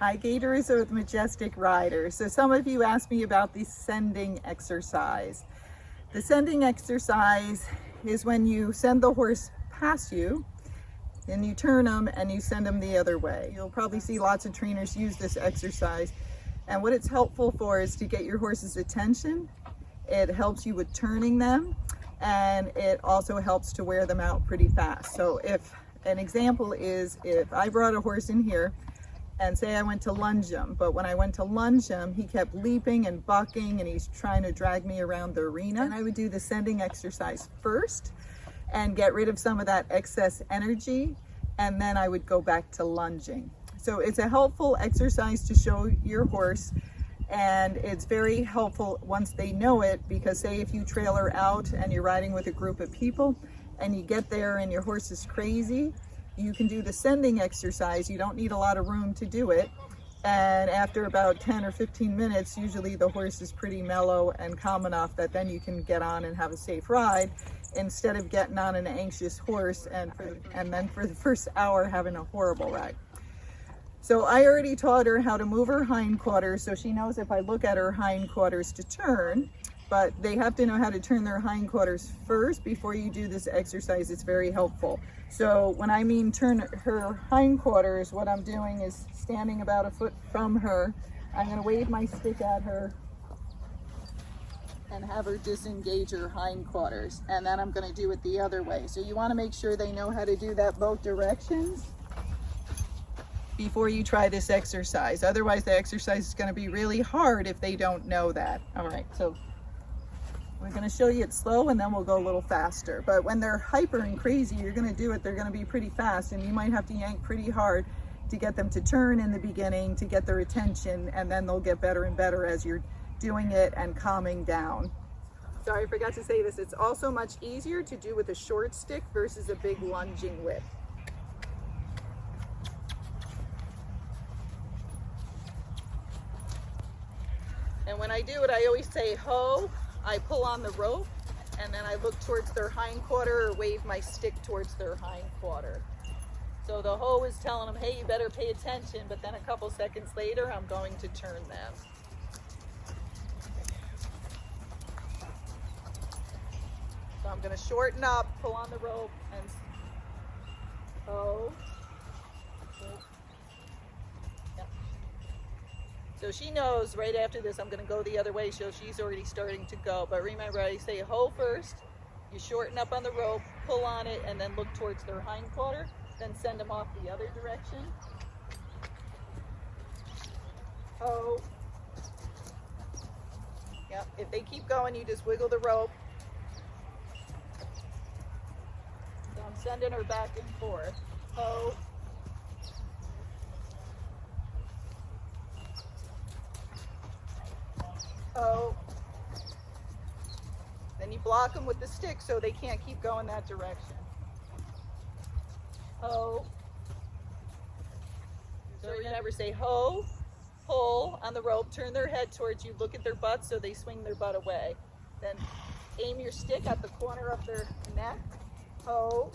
Hi, Gaye DeRusso with Majestic Riders. So some of you asked me about the sending exercise. The sending exercise is when you send the horse past you and you turn them and you send them the other way. You'll probably see lots of trainers use this exercise. And what it's helpful for is to get your horse's attention. It helps you with turning them, and it also helps to wear them out pretty fast. So if an example is, if I brought a horse in here and say I went to lunge him, but when I went to lunge him, he kept leaping and bucking and he's trying to drag me around the arena. And I would do the sending exercise first and get rid of some of that excess energy, and then I would go back to lunging. So it's a helpful exercise to show your horse, and it's very helpful once they know it, because say if you trail her out and you're riding with a group of people and you get there and your horse is crazy, you can do the sending exercise. You don't need a lot of room to do it. And after about 10 or 15 minutes, usually the horse is pretty mellow and calm enough that then you can get on and have a safe ride, instead of getting on an anxious horse and then for the first hour having a horrible ride. So I already taught her how to move her hindquarters, so she knows if I look at her hindquarters to turn, but they have to know how to turn their hindquarters first before you do this exercise. It's very helpful. So when I mean turn her hindquarters, what I'm doing is standing about a foot from her. I'm going to wave my stick at her and have her disengage her hindquarters. And then I'm going to do it the other way. So you want to make sure they know how to do that both directions before you try this exercise. Otherwise the exercise is going to be really hard if they don't know that. All right, so we're going to show you it slow and then we'll go a little faster. But when they're hyper and crazy, you're going to do it, they're going to be pretty fast, and you might have to yank pretty hard to get them to turn in the beginning, to get their attention, and then they'll get better and better as you're doing it and calming down. Sorry, I forgot to say this. It's also much easier to do with a short stick versus a big lunging whip. And when I do it, I always say ho, I pull on the rope, and then I look towards their hindquarter or wave my stick towards their hindquarter. So the ho is telling them, hey, you better pay attention, but then a couple seconds later, I'm going to turn them. So I'm going to shorten up, pull on the rope, and ho. So she knows right after this I'm going to go the other way, so she's already starting to go. But remember, I say ho first, you shorten up on the rope, pull on it, and then look towards their hindquarter, then send them off the other direction. Ho. Yep, if they keep going, you just wiggle the rope. So I'm sending her back and forth. Ho. Oh, then you block them with the stick so they can't keep going that direction. Ho. So remember, say ho, pull on the rope, turn their head towards you, look at their butt so they swing their butt away. Then aim your stick at the corner of their neck. Ho.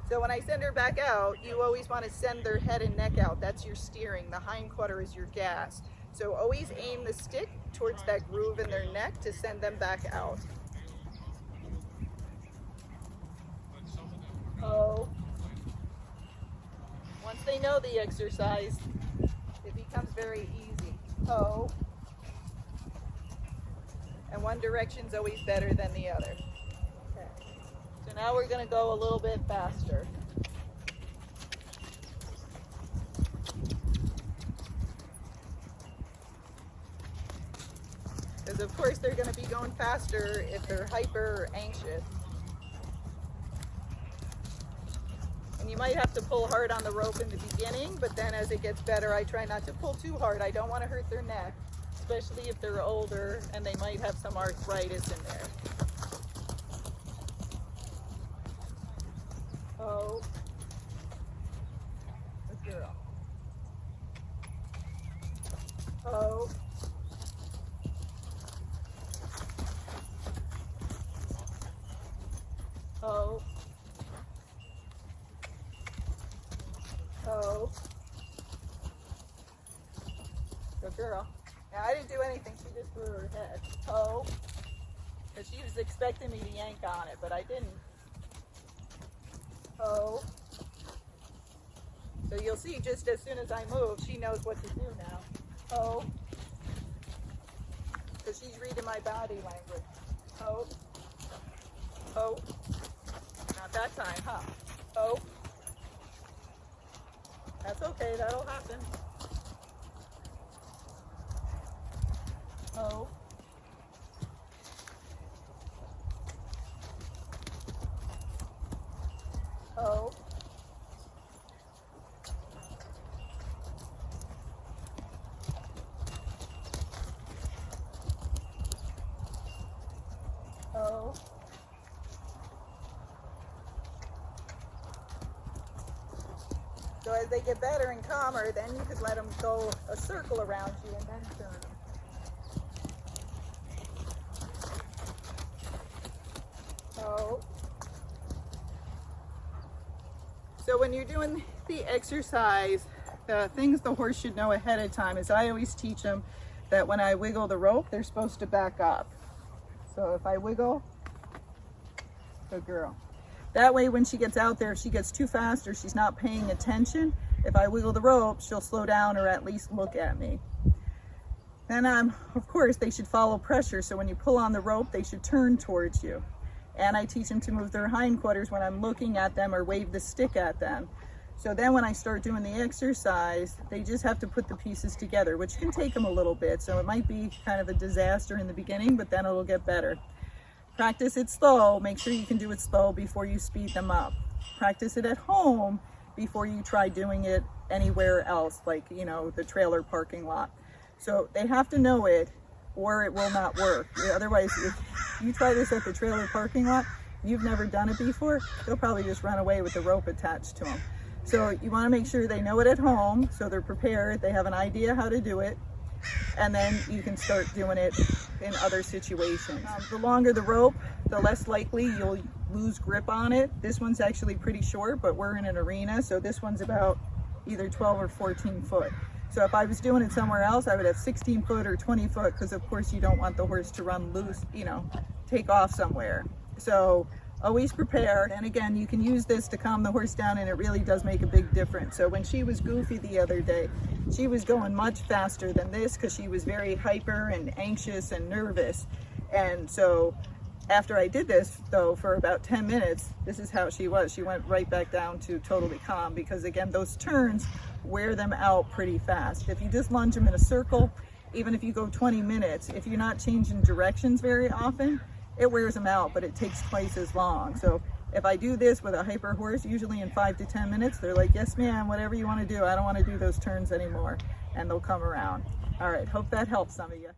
So when I send her back out, you always want to send their head and neck out. That's your steering. The hindquarter is your gas. So always aim the stick towards that groove in their neck to send them back out. Oh. Once they know the exercise, it becomes very easy. Oh. And one direction's always better than the other. So now we're going to go a little bit faster. Because of course they're going to be going faster if they're hyper or anxious. And you might have to pull hard on the rope in the beginning, but then as it gets better, I try not to pull too hard. I don't want to hurt their neck, especially if they're older and they might have some arthritis in there. Oh, good girl. Oh. Oh. Ho. Good girl. Now, I didn't do anything, she just threw her head. Ho. Because she was expecting me to yank on it, but I didn't. Ho. So you'll see just as soon as I move, she knows what to do now. Ho. Because she's reading my body language. Ho. Ho. Not that time, huh? Ho. That's okay, that'll happen. Ho. Ho. Ho. So as they get better and calmer, then you could let them go a circle around you and then turn them. Ho. So when you're doing the exercise, the things the horse should know ahead of time is I always teach them that when I wiggle the rope, they're supposed to back up. So if I wiggle, good girl. That way when she gets out there, if she gets too fast or she's not paying attention, if I wiggle the rope, she'll slow down or at least look at me. Then of course, they should follow pressure. So when you pull on the rope, they should turn towards you. And I teach them to move their hindquarters when I'm looking at them or wave the stick at them. So then when I start doing the exercise, they just have to put the pieces together, which can take them a little bit. So it might be kind of a disaster in the beginning, but then it'll get better. Practice it slow. Make sure you can do it slow before you speed them up. Practice it at home before you try doing it anywhere else, like, you know, the trailer parking lot. So they have to know it or it will not work. Otherwise, if you try this at the trailer parking lot, you've never done it before, they'll probably just run away with the rope attached to them. So you want to make sure they know it at home, so they're prepared, they have an idea how to do it, and then you can start doing it in other situations. The longer the rope, the less likely you'll lose grip on it. This one's actually pretty short, but we're in an arena, so this one's about either 12 or 14 foot. So if I was doing it somewhere else, I would have 16 foot or 20 foot, because of course you don't want the horse to run loose, you know, take off somewhere. So always prepare. And again, you can use this to calm the horse down, and it really does make a big difference. So when she was goofy the other day, she was going much faster than this because she was very hyper and anxious and nervous. And so after I did this, though, for about 10 minutes, this is how she was. She went right back down to totally calm, because again, those turns wear them out pretty fast. If you just lunge them in a circle, even if you go 20 minutes, if you're not changing directions very often, it wears them out, but it takes twice as long. So if I do this with a hyper horse, usually in 5 to 10 minutes, they're like, yes, ma'am, whatever you want to do. I don't want to do those turns anymore. And they'll come around. All right, hope that helps some of you.